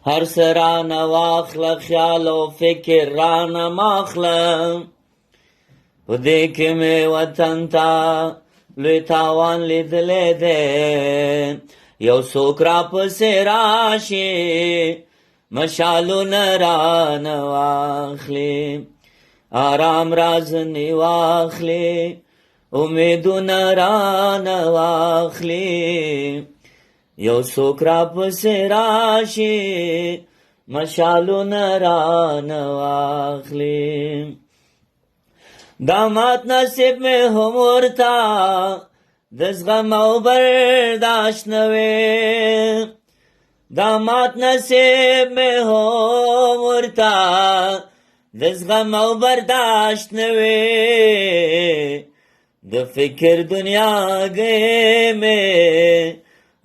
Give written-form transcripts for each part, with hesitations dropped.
هر سران واخله خیال او فکر رانه ماخله په دې کې مې وطن ته لوی تاوان لیدلی دی یو څوک راپسې راشي مشالونه رانه واخلي آرام رازنې واخلي امیدونه رانه واخلي یو څوک راپسې راشي مشالونه رانه واخلي داماد نصیب مې هم ورته د زغم او برداشت نه وې داماد نصیب مې هم ورته د زغم او برداشت نه وې د فکر دنیا گئے مې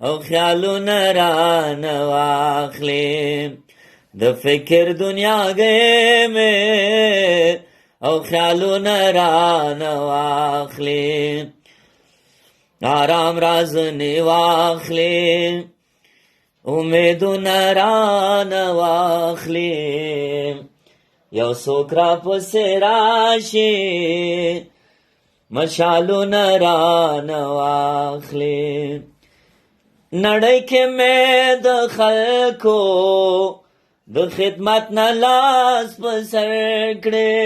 او خیالونه رانه واخلي د فکر دنیا گئے مې او خیالونه رانه واخلي آرام رازنې واخلي امیدونه رانه واخلي یو څوک راپسې راشي مشالونه رانه واخلي نړۍ کې مې د خلکو د خدمت نه لاس په سر کړې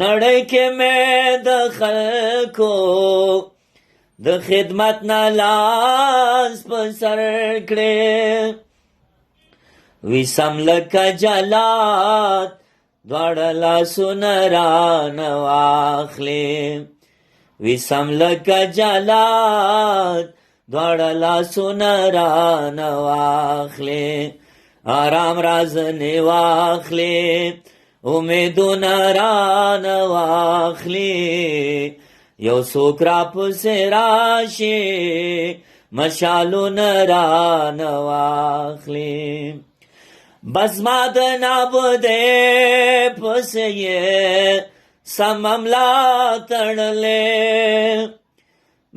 نړۍ کې مې د خلکو د خدمت نه لاس په سر کړې وی سم لکه جلات دواړه لاسونه رانه واخلي وی سم لکه جلات دواړه لاسونه رانه واخلي آرام رازنې واخلي امیدونه رانه واخلي یو څوک راپسې راشي مشالونه رانه واخلي بس ما د نابودې پسې یې سمه ملا تړلې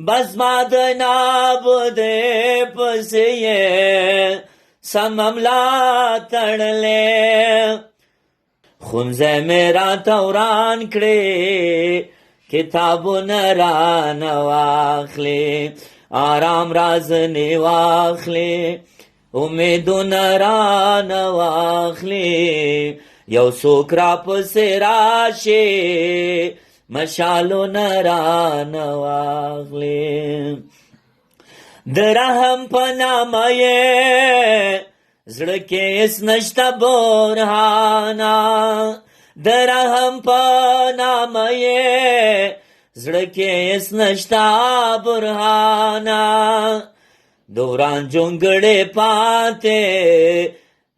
بس ما د نابودې پسې یې سمه ملا تړلې ښوونځی مې راته وران کړې کتابونه رانه واخلي آرام رازنې واخلي امیدونه رانه واخلي یو څوک راپسې راشي مشالونه رانه واخلي د رحم په نامه یې زړه کې هېڅ نشته برهانه د رحم په نامه یې زړه کې هېڅ نشته برهانه دوران جونګړې پاتې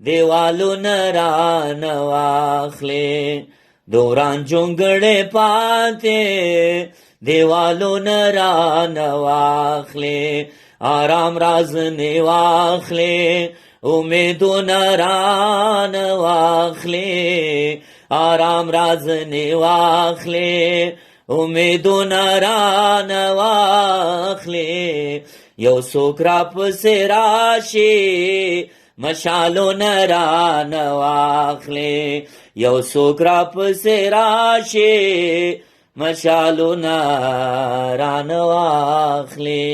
دیوالونه رانه واخلي دوران جونګړې پاتې دیوالونه رانه واخلي آرام رازنې واخلي امیدونه رانه واخلي آرام رازنې واخلي امیدونه رانه واخلي یو څوک راپسې راشي مشالونه رانه واخلي یو څوک راپسې راشي مشالونه رانه واخلي